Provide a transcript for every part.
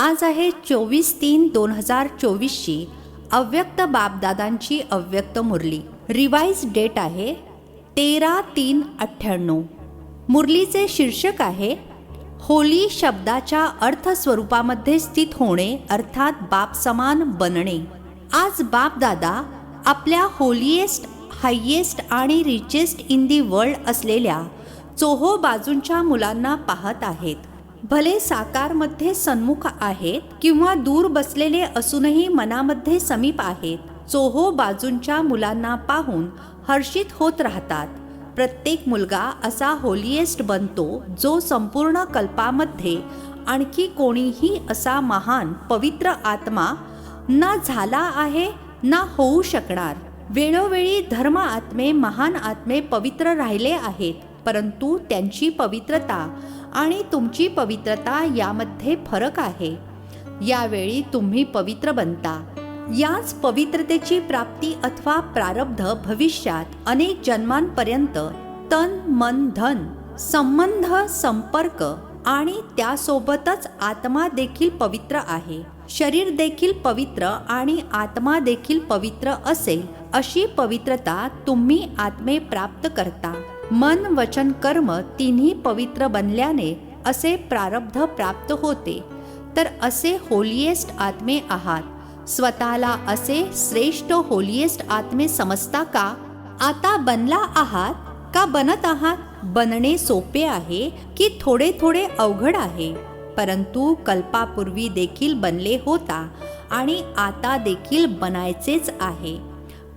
आज आहे 24/3/2024ची अव्यक्त बापदादांची अव्यक्त मुरली. रिवाइज डेट आहे 13/3/98. मुरलीचे शीर्षक आहे होली शब्दाच्या अर्थ स्वरूपामध्ये स्थित होणे अर्थात बाप समान बनणे. आज बापदादा आपल्या होलिएस्ट, हायेस्ट आणि रिचेस्ट इन दी वर्ल्ड असलेल्या चोहो बाजूंच्या मुलांना पाहत आहेत. भले साकारमध्ये सन्मुख आहेत किंवा दूर बसलेले असूनही मनामध्ये समीप आहेत. चोहो बाजूंच्या मुलांना पाहून हर्षित होत राहतात. प्रत्येक मुलगा असा होलिएस्ट बनतो जो संपूर्ण कल्पामध्ये आणखी कोणीही असा महान पवित्र आत्मा ना झाला आहे ना होऊ शकणार. वेळोवेळी धर्म आत्मे, महान आत्मे पवित्र राहिले आहेत, परंतु त्यांची पवित्रता आणि तुमची पवित्रता यामध्ये फरक आहे. यावेळी तुम्ही पवित्र बनता. याच पवित्रतेची प्राप्ती अथवा प्रारब्ध भविष्यात अनेक जन्मांपर्यंत तन मन धन संबंध संपर्क आणि त्यासोबतच आत्मा देखील पवित्र आहे. शरीर देखील पवित्र आणि आत्मा देखील पवित्र असेल अशी पवित्रता तुम्ही आत्मे प्राप्त करता. मन वचन कर्म तिन्ही पवित्र बनल्याने असे प्रारब्ध प्राप्त होते. तर असे होलिएस्ट आत्मे आहात. स्वतःला असे श्रेष्ठ होलिएस्ट आत्मे समजता का? आता बनला आहात का बनत आहात? बनणे सोपे आहे की थोडे थोडे अवघड आहे? परंतु कल्पापूर्वी देखील बनले होता आणि आता देखील बनायचेच आहे.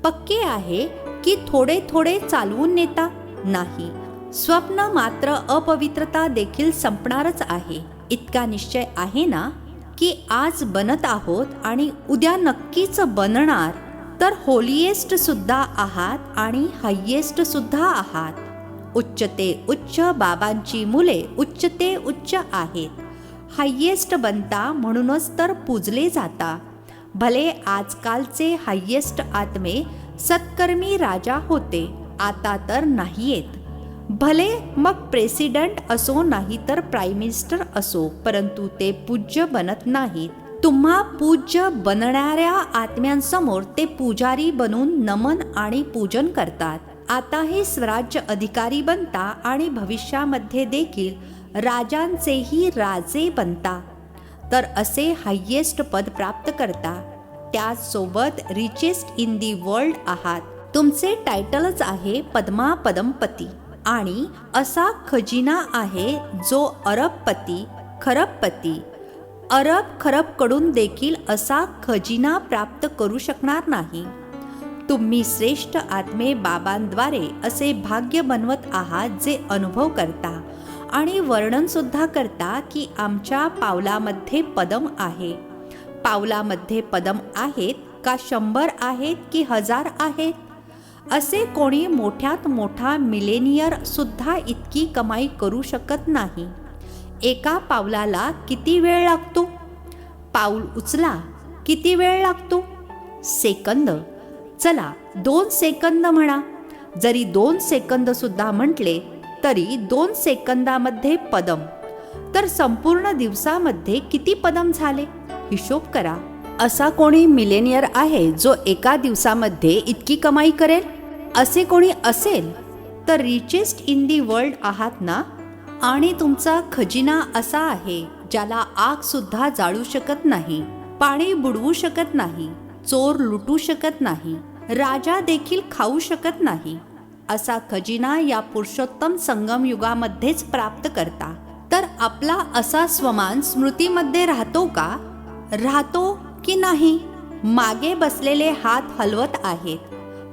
पक्के आहे की थोडे थोडे चालवून नेता? नाही. स्वप्न मात्र अपवित्रता देखील संपणारच आहे. इतका निश्चय आहे ना की आज बनत आहोत आणि उद्या नक्कीच बनणार. तर होलिएस्ट सुद्धा आहात आणि हायेस्ट सुद्धा आहात. उच्च ते उच्च बाबांची मुले उच्च ते उच्च आहेत. हायेस्ट बनता म्हणूनच तर पूजले जाता. भले आजकालचे हायेस्ट आत्मे सत्कर्मी राजा होते, आता तर नाहीयेत. भले मग प्रेसिडेंट असो नाही तर प्राईम मिनिस्टर असो, परंतु ते पूज्य बनत नाहीत. तुम्हा पूज्य बनणाऱ्या आत्म्यांसमोर ते पुजारी बनून नमन आणि पूजन करतात. आताही स्वराज्य अधिकारी बनता आणि भविष्यामध्ये देखील राजांचेही राजे बनता. तर असे हायेस्ट पद प्राप्त करता. त्याचसोबत रिचेस्ट इन दी वर्ल्ड आहात. तुमचे टायटलच आहे पद्मा पदमपती आणि असा खजिना आहे जो अरबपती खरबपती अरब खरबकडून देखील असा खजिना प्राप्त करू शकणार नाही. तुम्ही श्रेष्ठ आत्मे बाबांद्वारे असे भाग्य बनवत आहात जे अनुभव करता आणि वर्णन सुद्धा करता की आमच्या पावलामध्ये पदम आहे. पावलामध्ये पदम आहेत का 100 आहेत की 1000 आहेत? असे कोणी मोठ्यात मोठा मिलेनियर सुद्धा इतकी कमाई करू शकत नाही. एका पावलाला किती वेळ लागतो? पाऊल उचला किती वेळ लागतो? सेकंद. चला 2 सेकंद म्हणा. जरी 2 सेकंद सुद्धा म्हटले तरी 2 सेकंदामध्ये पदम. तर संपूर्ण दिवसामध्ये किती पदम झाले? हिशोब करा. असा कोणी मिलेनियर आहे जो एका दिवसामध्ये इतकी कमाई करेल? असे कोणी असेल तर रिचेस्ट इन दी वर्ल्ड आहात ना. आणि तुमचा खजिना असा आहे ज्याला आग सुद्धा जाळू शकत नाही, पाणी बुडवू शकत नाही, चोर लुटू शकत नाही, राजा देखील खाऊ शकत नाही. असा खजिना या पुरुषोत्तम संगम युगामध्येच प्राप्त करता. तर आपला असा स्वमान स्मृतीमध्ये राहतो का? राहतो की नाही? मागे बसलेले हात हलवत आहेत.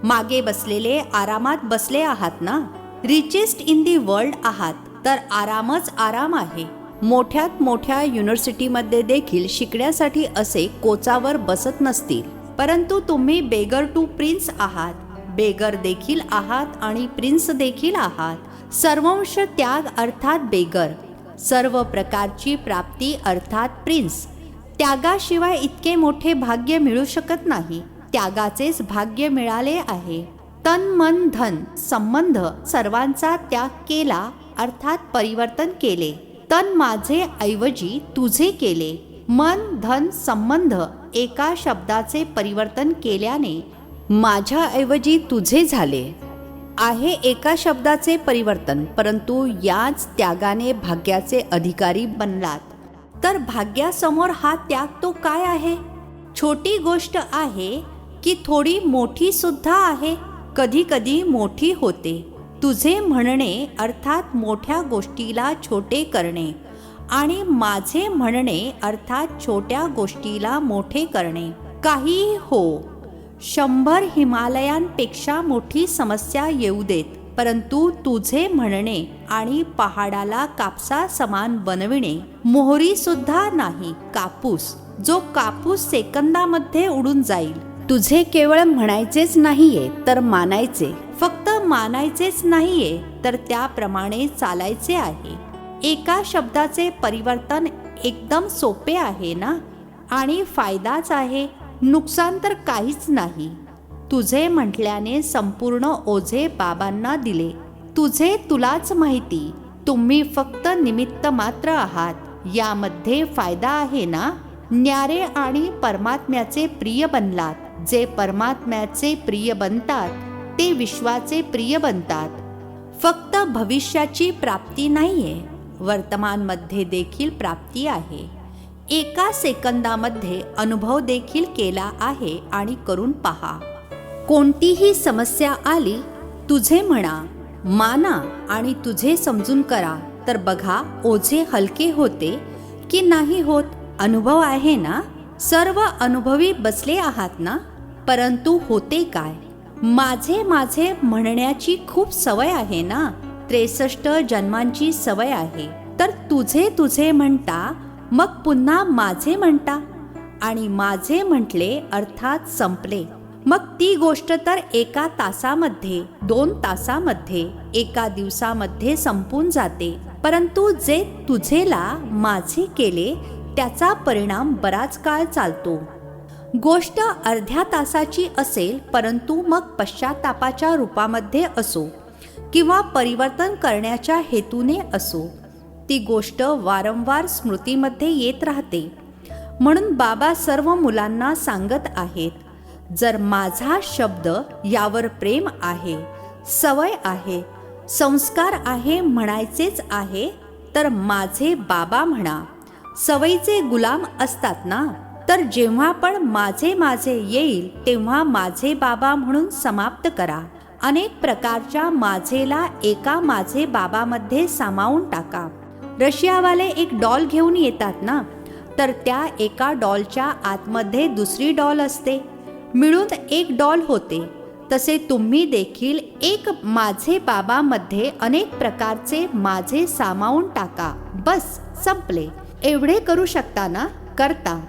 मागे बसलेले आरामात बसले आहात ना. रिचेस्ट इन दी वर्ल्ड आहात तर आरामच आराम आहे. मोठ्यात मोठ्या युनिव्हर्सिटीमध्ये देखील शिकण्यासाठी असे कोचावर बसत नसतील, परंतु तुम्ही बेगर टू प्रिन्स आहात. बेगर देखील आहात आणि प्रिन्स देखील आहात. सर्वंश त्याग अर्थात बेगर, सर्व प्रकारची प्राप्ती अर्थात प्रिन्स. त्यागाशिवाय इतके मोठे भाग्य मिळू शकत नाही. त्यागाचेच भाग्य मिळाले आहे. तन मन धन संबंध सर्वांचा त्याग केला अर्थात परिवर्तन केले. तन माझे ऐवजी तुझे केले. मन धन संबंध एका शब्दाचे परिवर्तन केल्याने माझ्याऐवजी तुझे झाले आहे. एका शब्दाचे परिवर्तन, परंतु याच त्यागाने भाग्याचे अधिकारी बनलात. तर भाग्यासमोर हा त्याग तो काय आहे? छोटी गोष्ट आहे की थोडी मोठी सुद्धा आहे? कधी कधी मोठी होते. तुझे म्हणणे अर्थात मोठ्या गोष्टीला छोटे करणे आणि माझे म्हणणे अर्थात छोट्या गोष्टीला मोठे करणे. काहीही हो, 100 हिमालयांपेक्षा मोठी समस्या येऊ देत, परंतु तुझे म्हणणे आणि पहाडाला कापसा समान बनविणे. मोहरी सुद्धा नाही, कापूस, जो कापूस सेकंदामध्ये उडून जाईल. तुझे केवळ म्हणायचेच नाहीये तर मानायचे. फक्त मानायचेच नाहीये तर त्याप्रमाणे चालायचे आहे. एका शब्दाचे परिवर्तन एकदम सोपे आहे ना, आणि फायदाच आहे, नुकसान तर काहीच नाही. तुझे म्हटल्याने संपूर्ण ओझे बाबांना दिले. तुझे तुलाच माहिती, तुम्ही फक्त निमित्त मात्र आहात. यामध्ये फायदा आहे ना. न्यारे आणि परमात्म्याचे प्रिय बनलात. जे परमात्म्याचे प्रिय बनतात ते विश्वाचे प्रिय बनतात. फक्त भविष्याची प्राप्ती नाहीये, वर्तमानमध्ये देखील प्राप्ती आहे. एका सेकंदामध्ये अनुभव देखील केला आहे आणि करून पहा. कोणतीही समस्या आली, तुझे म्हणा, माना आणि तुझे समजून करा, तर बघा ओझे हलके होते की नाही होत. अनुभव आहे ना, सर्व अनुभवी बसले आहात ना. परंतु होते काय? माझे माझे म्हणण्याची खूप सवय आहे ना. 63 जन्मांची सवय आहे. तर तुझे तुझे म्हणता, मग पुन्हा माझे म्हणता, आणि माझे म्हटले अर्थात संपले. मग ती गोष्ट तर एका तासामध्ये, 2 तासामध्ये, एका दिवसामध्ये संपून जाते. परंतु जे तुझेला माझे केले त्याचा परिणाम बराच काळ चालतो. गोष्ट अर्ध्या तासाची असेल, परंतु मग पश्चातापाच्या रूपामध्ये असो किंवा परिवर्तन करण्याच्या हेतूने असो, ती गोष्ट वारंवार स्मृतीमध्ये येत राहते. म्हणून बाबा सर्व मुलांना सांगत आहेत, जर माझा शब्द यावर प्रेम आहे, सवय आहे, संस्कार आहे, म्हणायचेच आहे, तर माझे बाबा म्हणा. सवयीचे गुलाम असतात ना. तर जेव्हा पण माझे माझे येईल तेव्हा माझे बाबा म्हणून समाप्त करा. अनेक प्रकारच्या माझेला एका माझे बाबामध्ये सामावून टाका. रशियावाले एक डॉल घेऊन येतात ना, तर त्या एका डॉलच्या आतमध्ये दुसरी डॉल असते, मिळून एक डॉल होते. तसे तुम्ही देखील एक माझे बाबामध्ये अनेक प्रकारचे माझे सामावून टाका. बस, संपले. एवढे करू शकता ना, करता.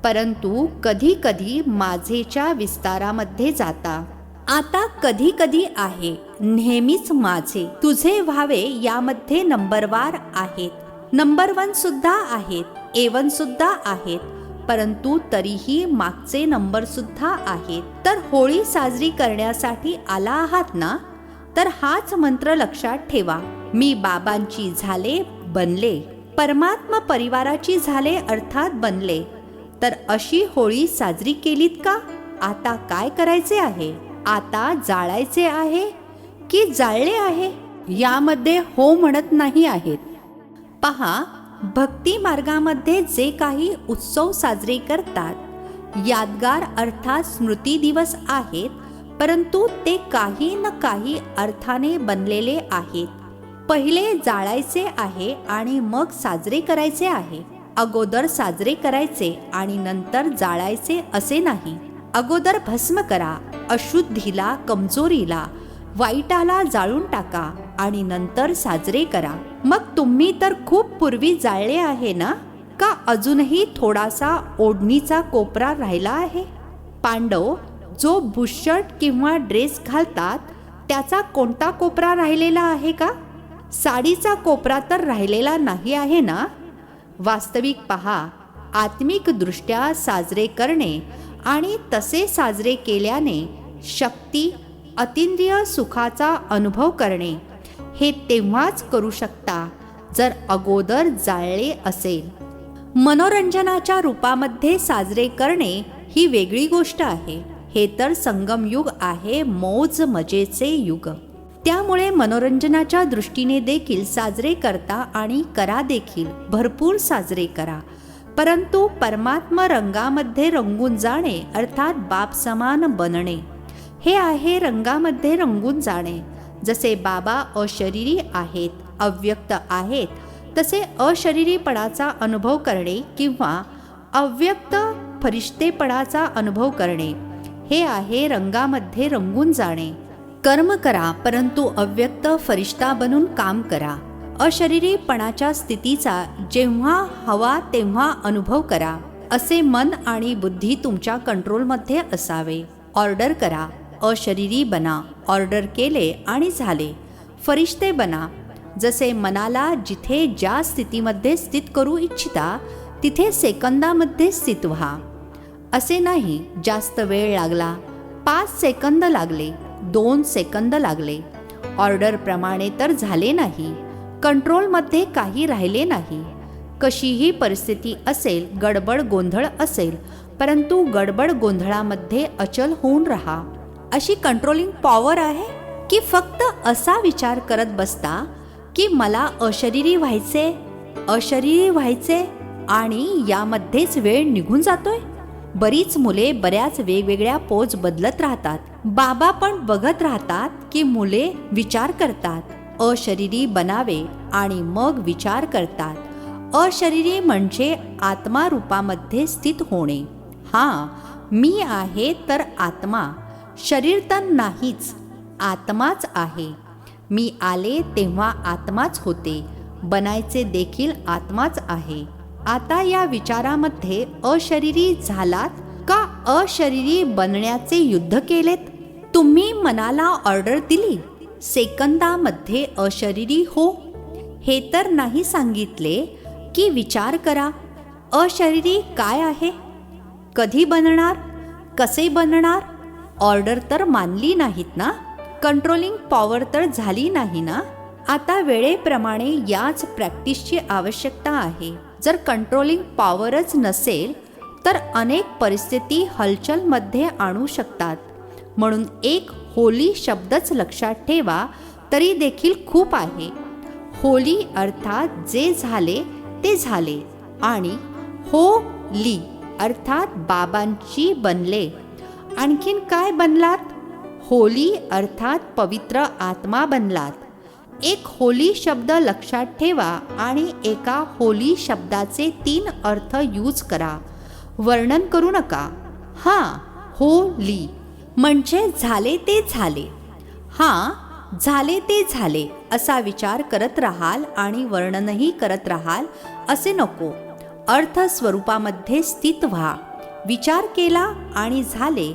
परंतु कधी कधी माझेच्या विस्तारामध्ये जाता. आता कधी कधी आहे, नेहमीच माझे तुझे व्हावे यामध्ये नंबरवार आहेत, नंबर 1 सुद्धा आहेत, A1 सुद्धा आहेत, परंतु तरीही मागचे नंबर सुद्धा आहेत. तर होळी साजरी करण्यासाठी आला आहात ना, तर हाच मंत्र लक्षात ठेवा. मी बाबांची झाले, बनले, परमात्मा परिवाराची झाले अर्थात बनले. तर अशी होळी साजरी केलीत का? आता काय करायचे आहे? आता जाळायचे आहे की जाळले आहे? यामध्ये हो म्हणत नाही आहेत. पहा, भक्ती मार्गामध्ये जे काही उत्सव साजरे करतात, यादगार अर्थात स्मृती दिवस आहेत, परंतु ते काही न काही अर्थाने बनलेले आहेत. पहिले जाळायचे आहे आणि मग साजरे करायचे आहे. अगोदर साजरे करायचे आणि नंतर जाळायचे असे नाही. अगोदर भस्म करा, अशुद्धीला, कमजोरीला, वाईटाला जाळून टाका आणि नंतर साजरे करा. मग तुम्ही तर खूप पूर्वी जाळले आहे ना, का अजूनही थोडासा ओढणीचा कोपरा राहिला आहे? पांडव जो बुशर्ट किंवा ड्रेस घालतात त्याचा कोणता कोपरा राहिलेला आहे का? साडीचा कोपरा तर राहिलेला नाही आहे ना. वास्तविक पहा, आत्मिक दृष्ट्या साजरे करणे आणि तसे साजरे केल्याने शक्ती, अतींद्रिय सुखाचा अनुभव करणे हे तेव्हाच करू शकता जर अगोदर जाळले असेल. मनोरंजनाच्या रूपामध्ये साजरे करणे ही वेगळी गोष्ट आहे. हे तर संगमयुग आहे, मौज मजेचे युग. त्यामुळे मनोरंजनाच्या दृष्टीने देखील साजरे करता आणि करा देखील, भरपूर साजरे करा. परंतु परमात्मा रंगामध्ये रंगून जाणे अर्थात बाप समान बनणे हे आहे रंगामध्ये रंगून जाणे. जसे बाबा अशरीरी आहेत, अव्यक्त आहेत, तसे अशरीरीपणाचा अनुभव करणे किंवा अव्यक्त फरिश्तेपणाचा अनुभव करणे हे आहे रंगामध्ये रंगून जाणे. कर्म करा परंतु अव्यक्त फरिश्ता बनून काम करा. अशरीरीपणाच्या स्थितीचा जेव्हा हवा तेव्हा अनुभव करा. असे मन आणि बुद्धी तुमच्या कंट्रोलमध्ये असावे. ऑर्डर करा, अशरीरी बना. ऑर्डर केले आणि झाले. फरिश्ते बना. जसे मनाला जिथे ज्या स्थितीमध्ये स्थित करू इच्छिता तिथे सेकंदामध्ये स्थित व्हा. असे नाही जास्त वेळ लागला, 5 सेकंद लागले, 2 सेकंद लागले. ऑर्डरप्रमाणे तर झाले नाही. कंट्रोलमध्ये काही राहिले नाही. कशीही परिस्थिती असेल, गडबड गोंधळ असेल, परंतु गडबड गोंधळामध्ये अचल होऊन राहा. अशी कंट्रोलिंग पॉवर आहे की फक्त असा विचार करत बसता की मला अशरीरी व्हायचे, अशरीरी व्हायचे आणि यामध्येच वेळ निघून जातोय. बरीच मुले बऱ्याच वेगवेगळ्या पोज बदलत राहतात. बाबा पण बघत राहतात की मुले विचार करतात, अशरीरी बनावे आणि मग विचार करतात. अशरीरी म्हणजे आत्मा रूपामध्ये स्थित होणे. हां, मी आहे तर आत्मा, शरीर तर नाहीच, आत्माच आहे. मी आले तेव्हा आत्माच होते, बनायचे देखील आत्माच आहे. आता या विचारामध्ये अशरीरी झालात का अशरीरी बनण्याचे युद्ध केलेत? तुम्ही मनाला ऑर्डर दिली, सेकंदामध्ये अशरीरी हो, हे तर नाही सांगितले की विचार करा अशरीरी काय आहे, कधी बनणार, कसे बनणार. ऑर्डर तर मानली नाहीत ना, कंट्रोलिंग पॉवर तर झाली नाही ना. आता वेळेप्रमाणे याच प्रॅक्टिसची आवश्यकता आहे. जर कंट्रोलिंग पॉवरच नसेल तर अनेक परिस्थिती हलचलमध्ये आणू शकतात. म्हणून एक होली शब्दच लक्षात ठेवा तरी देखील खूप आहे. होली अर्थात जे झाले ते झाले आणि होली अर्थात बाबांची बनले. आणखीन काय बनलात? होली अर्थात पवित्र आत्मा बनलात. एक होली शब्द लक्षात ठेवा आणि एका होली शब्दाचे 3 अर्थ यूज करा. वर्णन करू नका. हां, होली म्हणजे झाले ते झाले. हां, झाले ते झाले असा विचार करत राहाल आणि वर्णनही करत राहाल असे नको. अर्थ स्वरूपामध्ये स्थित व्हा. विचार केला आणि झाले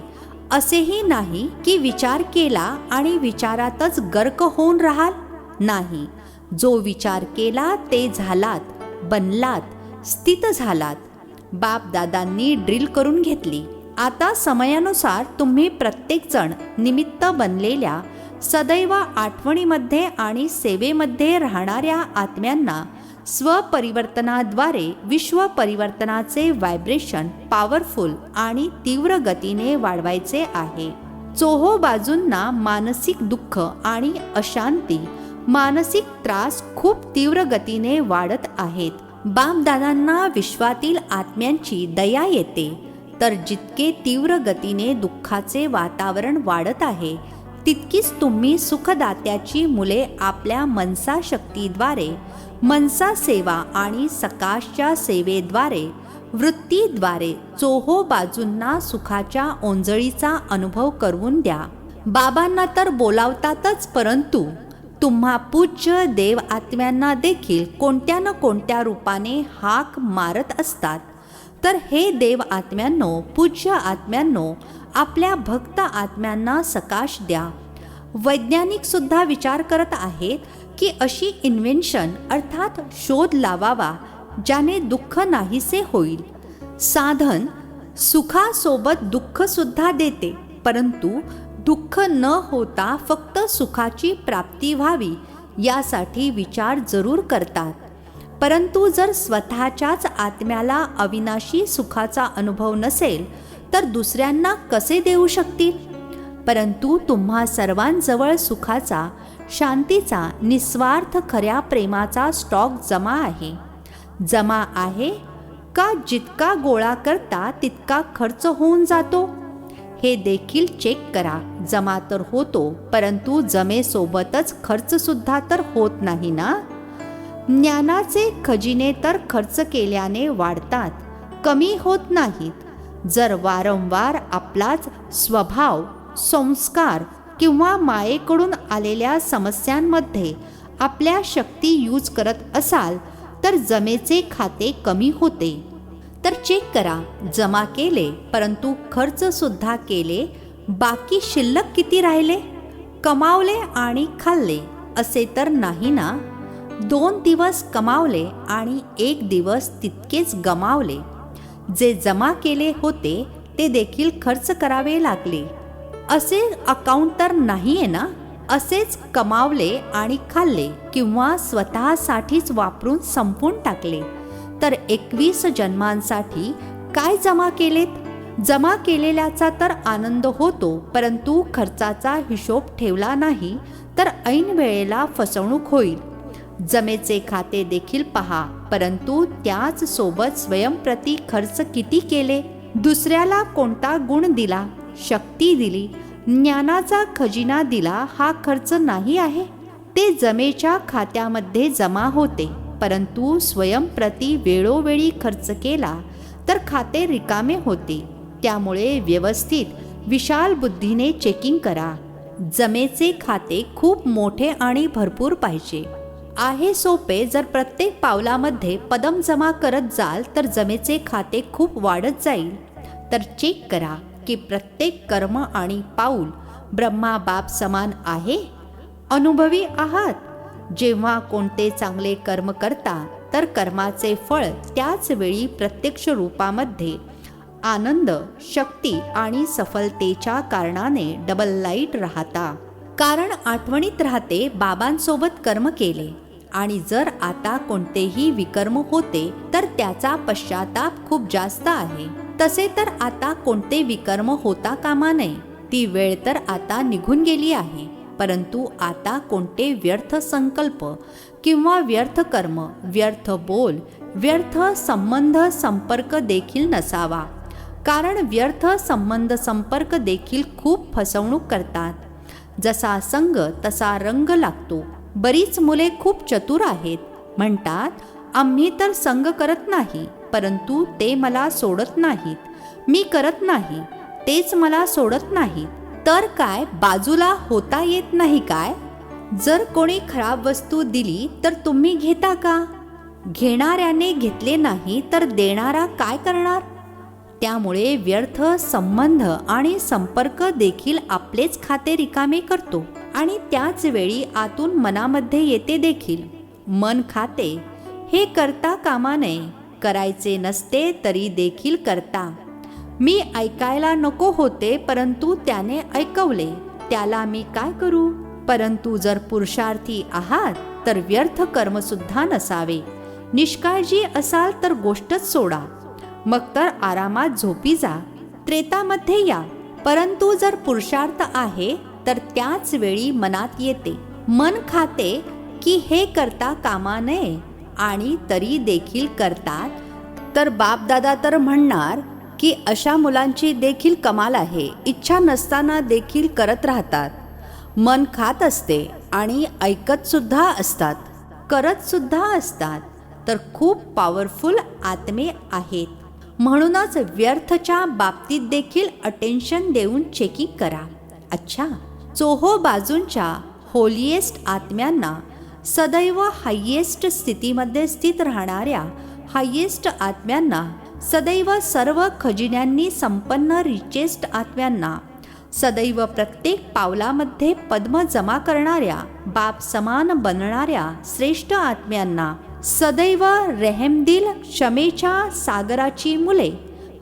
असेही नाही की विचार केला आणि विचारातच गर्क होऊन राहाल. नाही, जो विचार केला ते झालात, बनलात, स्थित झालात. बाप दादांनी ड्रिल करून घेतली. आता समयानुसार तुम्ही प्रत्येकजण निमित्त बनलेल्या सदैव आठवणीमध्ये आणि सेवेमध्ये राहणाऱ्या आत्म्यांना स्वपरिवर्तनाद्वारे विश्व परिवर्तनाचे व्हायब्रेशन पॉवरफुल आणि तीव्र गतीने वाढवायचे आहे. चोहो बाजूंना मानसिक दुःख आणि अशांती, मानसिक त्रास खूप तीव्र गतीने वाढत आहेत. बापदादांना विश्वातील आत्म्यांची दया येते, तर जितके तीव्र गतीने दुःखाचे वातावरण वाढत आहे तितकीच तुम्ही सुखदात्याची मुले आपल्या मनसा शक्तीद्वारे, मनसा सेवा आणि सकाशच्या सेवेद्वारे, वृत्तीद्वारे चोहो बाजूंना सुखाच्या ओंजळीचा अनुभव करवून द्या. बाबांना तर बोलावतातच, परंतु तुम्हा पूज्य देव आत्म्यांना देखील कोणत्या न कोणत्या रूपाने हाक मारत असतात. तर हे देव आत्म्यांनो, पूज्य आत्म्यांनो, आपल्या भक्त आत्म्यांना सकाश द्या. वैज्ञानिक सुद्धा विचार करत आहेत की अशी इन्व्हेन्शन अर्थात शोध लावावा ज्याने दुःख नाहीसे होईल. साधन सुखासोबत दुःख सुद्धा देते, परंतु दुःख न होता फक्त सुखाची प्राप्ती व्हावी यासाठी विचार जरूर करतात. परंतु जर स्वतःच्याच आत्म्याला अविनाशी सुखाचा अनुभव नसेल तर दुसऱ्यांना कसे देऊ शकतील? परंतु तुम्हा सर्वांजवळ सुखाचा, शांतीचा, निस्वार्थ खऱ्या प्रेमाचा स्टॉक जमा आहे. जमा आहे का जितका गोळा करता तितका खर्च होऊन जातो? हे देखील चेक करा. जमा तर होतो, परंतु जमेसोबतच खर्च सुद्धा तर होत नाही ना. ज्ञानाचे खजिने तर खर्च केल्याने वाढतात, कमी होत नाहीत. जर वारंवार आपलाच स्वभाव, संस्कार किंवा मायेकडून आलेल्या समस्यांमध्ये आपल्या शक्ती यूज करत असाल तर जमेचे खाते कमी होते. तर चेक करा. जमा केले परंतु खर्च सुद्धा केले, बाकी शिल्लक किती राहिले? कमावले आणि खाल्ले असे तर नाही ना. 2 दिवस कमावले आणि 1 दिवस तितकेच गमावले. जे जमा केले होते ते देखील खर्च करावे लागले. असे अकाउंट तर नाहीये ना. असेच कमावले आणि खाल्ले किंवा स्वतःसाठीच वापरून संपून टाकले तर 21 जन्मांसाठी काय जमा केलेत? जमा केलेल्याचा तर आनंद होतो, परंतु खर्चाचा हिशोब ठेवला नाही तर ऐन वेळेला फसवणूक होईल. जमेचे खाते देखील पहा, परंतु त्याच सोबत स्वयंप्रती खर्च किती केले? दुसऱ्याला कोणता गुण दिला, शक्ती दिली, ज्ञानाचा खजिना दिला, हा खर्च नाही आहे. ते जमेच्या खात्यामध्ये जमा होते, परंतु स्वयंप्रती वेळोवेळी खर्च केला तर खाते रिकामे होते. त्यामुळे व्यवस्थित विशाल बुद्धीने चेकिंग करा. जमेचे खाते खूप मोठे आणि भरपूर पाहिजे. आहे सोपे. जर प्रत्येक पावलामध्ये पदम जमा करत जाल तर जमेचे खाते खूप वाढत जाईल. तर चेक करा की प्रत्येक कर्म आणि पाऊल ब्रह्मा बाप समान आहे. अनुभवी आहात. जेव्हा कोणते चांगले कर्म करता तर कर्माचे फळ त्याच वेळी प्रत्यक्ष रूपामध्ये आनंद, शक्ती आणि सफलतेच्या कारणाने डबल लाईट राहता. कारण आठवणीत राहते बाबांसोबत कर्म केले. आणि जर आता कोणतेही विकर्म होते तर त्याचा पश्चाताप खूप जास्त आहे. तसे तर आता कोणते विकर्म होता कामा नये. ती वेळ तर आता निघून गेली आहे. परंतु आता कोणते व्यर्थ संकल्प किंवा व्यर्थ कर्म, व्यर्थ बोल, व्यर्थ संबंध संपर्क देखील नसावा. कारण व्यर्थ संबंध संपर्क देखील खूप फसवणूक करतात. जसा संग तसा रंग लागतो. बरीच मुले खूप चतुर आहेत. म्हणतात आम्ही तर संग करत नाही, परंतु ते मला सोडत नाहीत. मी करत नाही, तेच मला सोडत नाहीत. तर काय बाजूला होता येत नाही काय? जर कोणी खराब वस्तू दिली तर तुम्ही घेता का? घेणाऱ्याने घेतले नाही तर देणारा काय करणार? त्यामुळे व्यर्थ संबंध आणि संपर्क देखील आपलेच खाते रिकामे करतो. आणि त्याच वेळी आतून मनामध्ये येते देखील, मन खाते, हे करता कामा नये. करायचे नसते तरी देखील करता. मी ऐकायला नको होते, परंतु त्याने ऐकवले, त्याला मी काय करू? परंतु जर पुरुषार्थी आहात तर व्यर्थ कर्म सुद्धा नसावे. निष्काळजी असाल तर गोष्टच सोडा. मग तर आरामात झोपी जा, त्रेतामध्ये या. परंतु जर पुरुषार्थ आहे तर त्याच वेळी मनात येते, मन खाते की हे करता कामा नये आणि तरी देखील करतात. तर बापदादा तर म्हणणार की अशा मुलांची देखील कमाल आहे. इच्छा नसताना देखील करत राहतात. मन खात असते आणि ऐकत सुद्धा असतात, करत सुद्धा असतात. तर खूप पॉवरफुल आत्मे आहेत. म्हणूनच व्यर्थच्या बाबतीत देखील अटेन्शन देऊन चेकिंग करा. अच्छा, चोहो बाजूंच्या होलिएस्ट आत्म्यांना, सदैव हायेस्ट स्थितीमध्ये स्थित राहणाऱ्या हायेस्ट आत्म्यांना, सदैव सर्व खजिन्यांनी संपन्न रिचेस्ट आत्म्यांना, सदैव प्रत्येक पावलामध्ये पद्म जमा करणाऱ्या, बाप समान बनणाऱ्या श्रेष्ठ आत्म्यांना, सदैव रेहमदिल क्षमेच्या सागराची मुले,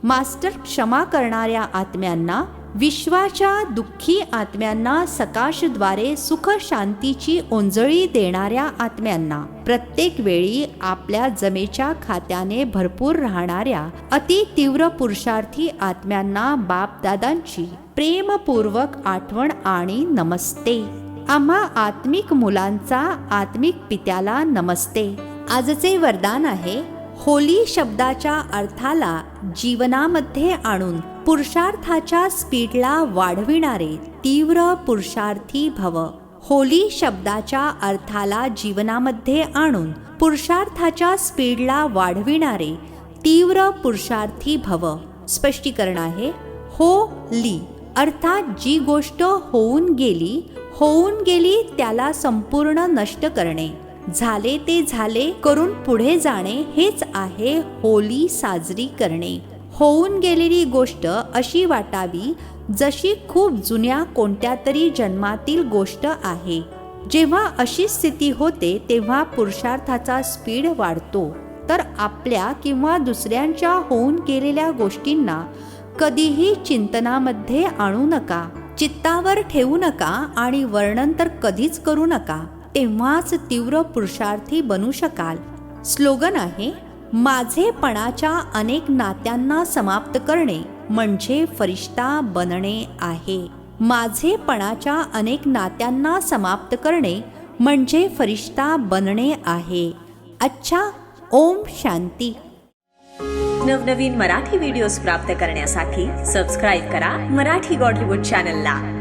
मास्टर क्षमा करणाऱ्या आत्म्यांना, विश्वाच्या दुःखी आत्म्यांना सकाशद्वारे सुख शांतीची ओंजळी देणाऱ्या आत्म्यांना, प्रत्येक वेळी आपल्या जमेच्या खात्याने भरपूर राहणाऱ्या अति तीव्र पुरुषार्थी आत्म्यांना बापदादांची प्रेमपूर्वक आठवण आणि नमस्ते. आम्हा आत्मिक मुलांचा आत्मिक पित्याला नमस्ते. आजचे वरदान आहे, होली शब्दाच्या अर्थाला जीवनामध्ये आणून पुरुषार्थाच्या स्पीडला वाढविणारे तीव्र पुरुषार्थी भव. होली शब्दाच्या अर्थाला जीवनामध्ये आणून पुरुषार्थाच्या स्पीडला वाढविणारे तीव्र पुरुषार्थी भव. स्पष्टीकरण आहे, होली अर्थात जी गोष्ट होऊन गेली त्याला संपूर्ण नष्ट करणे, झाले ते झाले करून पुढे जाणे, हेच आहे होली साजरी करणे. होऊन गेलेली गोष्ट अशी वाटावी जशी खूप जुन्या कोणत्या तरी जन्मातील गोष्ट आहे. जेव्हा अशी स्थिती होते तेव्हा पुरुषार्थाचा स्पीड वाढतो. तर आपल्या किंवा दुसऱ्यांच्या होऊन गेलेल्या गोष्टींना कधीही चिंतनामध्ये आणू नका, चित्तावर ठेवू नका आणि वर्णन तर कधीच करू नका. तेव्हाच तीव्र पुरुषार्थी बनू शकाल. स्लोगन आहे, माझेपणाच्या अनेक नात्यांना समाप्त करणे म्हणजे फरिश्ता बनणे आहे. माझेपणाच्या अनेक नात्यांना समाप्त करणे म्हणजे फरिश्ता बनणे आहे. अच्छा, ओम शांती. नवनवीन मराठी व्हिडिओज प्राप्त करण्यासाठी सबस्क्राईब करा मराठी गॉडलीवूड चॅनलला.